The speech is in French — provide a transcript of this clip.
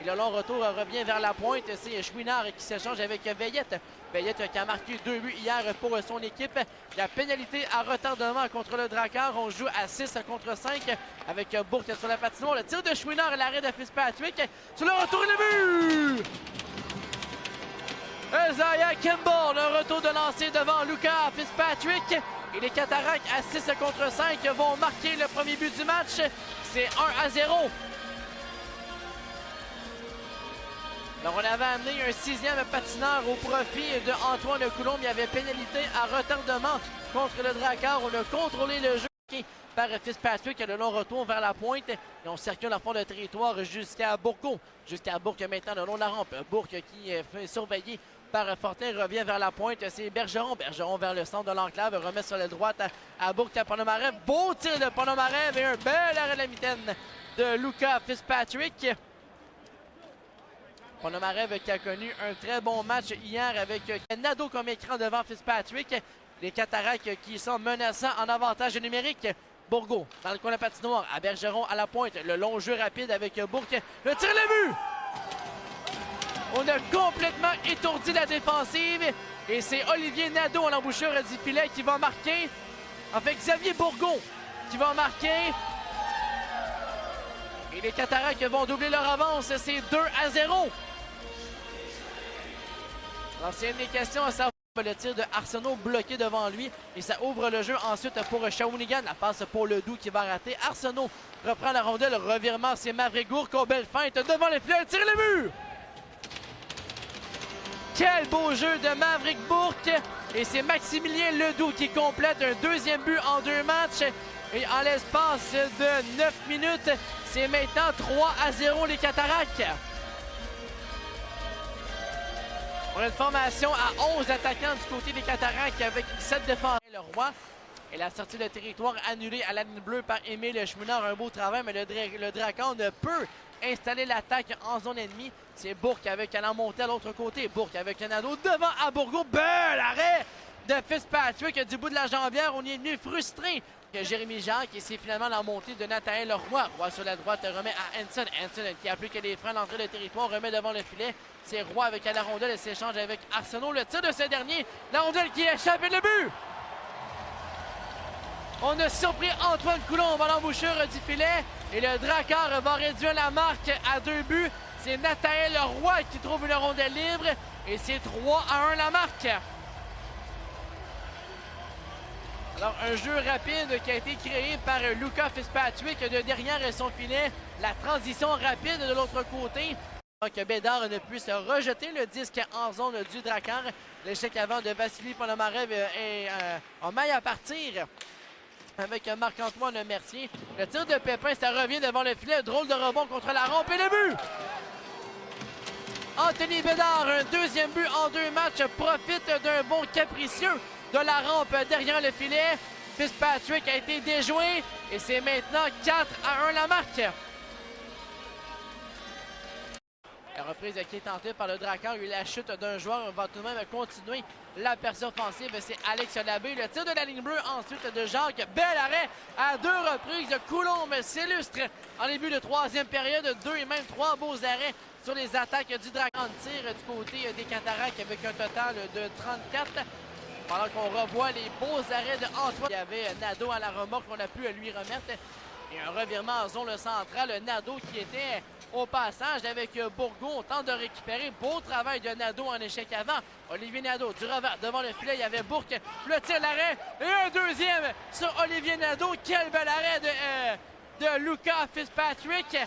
le long retour revient vers la pointe. C'est Chouinard qui s'échange avec Veillette. Veillette qui a marqué 2 buts hier pour son équipe. La pénalité à retardement contre le Drakkar. On joue à 6 contre 5 avec Bourque sur la patinoire. Le tir de Chouinard et l'arrêt de Fitzpatrick. Sur le retour, le but! Isaiah Kimball, le retour de lancer devant Lucas Fitzpatrick. Et les Cataractes à 6 contre 5 vont marquer le premier but du match. C'est 1-0. Alors, on avait amené un 6e patineur au profit de Antoine Coulombe. Il y avait pénalité à retardement contre le Drakkar. On a contrôlé le jeu par Fitzpatrick, le long retour vers la pointe. Et on circule en fond de territoire jusqu'à Bourgault. Jusqu'à Bourque maintenant, le long de la rampe. Bourque qui est surveillé par Fortin, revient vers la pointe. C'est Bergeron. Bergeron vers le centre de l'enclave. Remet sur la droite à Bourque à Ponomarev. Beau tir de Ponomarev et un bel arrêt de la mitaine de Lucas Fitzpatrick. Ponomarev qui a connu un très bon match hier avec Nadeau comme écran devant Fitzpatrick. Les Cataractes qui sont menaçants en avantage numérique. Bourgault dans le coin de la patinoire. À Bergeron à la pointe. Le long jeu rapide avec Bourque. Le tir, le but! On a complètement étourdi la défensive. Et c'est Olivier Nadeau à l'embouchure du filet qui va marquer. En fait, Xavier Bourgault qui va marquer. Et les Cataractes vont doubler leur avance. C'est 2-0. Alors, c'est une des questions à savoir. Le tir de Arsenault bloqué devant lui et ça ouvre le jeu ensuite pour Shawinigan. La passe pour Ledoux qui va rater. Arsenault reprend la rondelle. Revirement, c'est Maverick Bourque. Belle feinte devant les filets. Tire le but! Quel beau jeu de Maverick Bourque. Et c'est Maximilien Ledoux qui complète un 2e but en 2 matchs. Et en l'espace de 9 minutes, c'est maintenant 3-0 les Cataractes. On a une formation à 11 attaquants du côté des Cataractes avec 7 défenseurs. Le Roi et la sortie de territoire annulée à la ligne bleue par Émile Chouinard. Un beau travail, mais le Drakkar ne peut installer l'attaque en zone ennemie. C'est Bourque avec Alain Monté à l'autre côté. Bourque avec Nadeau devant à Bourgault. Bel arrêt de Fitzpatrick du bout de la jambière. On est venu frustré que Jérémy Jacques et c'est finalement la montée de Nathanaël Leroy. Roy sur la droite remet à Hanson. Hanson qui applique les freins à l'entrée de territoire, remet devant le filet. C'est Roy avec la rondelle et s'échange avec Arsenault. Le tir de ce dernier. La rondelle qui échappe et le but! On a surpris Antoine Coulombe à l'embouchure du filet. Et le Drakkar va réduire la marque à 2 buts. C'est Nathanaël Leroy qui trouve une rondelle libre. Et c'est 3-1 la marque. Alors, un jeu rapide qui a été créé par Lucas Fitzpatrick de derrière son filet. La transition rapide de l'autre côté. Que Bédard ne puisse rejeter le disque en zone du Drakkar. L'échec avant de Vassili Ponomarev est en maille à partir avec Marc-Antoine Mercier. Le tir de Pépin, ça revient devant le filet. Drôle de rebond contre la rampe et le but! Anthony Bédard, un 2e but en 2 matchs, profite d'un bon capricieux de la rampe derrière le filet. Fitzpatrick a été déjoué et c'est maintenant 4-1 la marque. La reprise qui est tentée par le Drakkar, eu la chute d'un joueur. On va tout de même continuer la percée offensive. C'est Alex Labbé. Le tir de la ligne bleue ensuite de Jacques. Bel arrêt à 2 reprises. Coulombe s'illustre en début de 3e période. 2 et même 3 beaux arrêts sur les attaques du Drakkar. Tir du côté des Cataractes avec un total de 34. Pendant qu'on revoit les beaux arrêts de Antoine. Il y avait Nadeau à la remorque qu'on a pu lui remettre. Et un revirement en zone centrale. Nadeau qui était au passage avec Bourgault. On tente de récupérer. Beau travail de Nadeau en échec avant. Olivier Nadeau du revers devant le filet. Il y avait Bourque. Le tir l'arrêt. Et un 2e sur Olivier Nadeau. Quel bel arrêt de Lucas Fitzpatrick.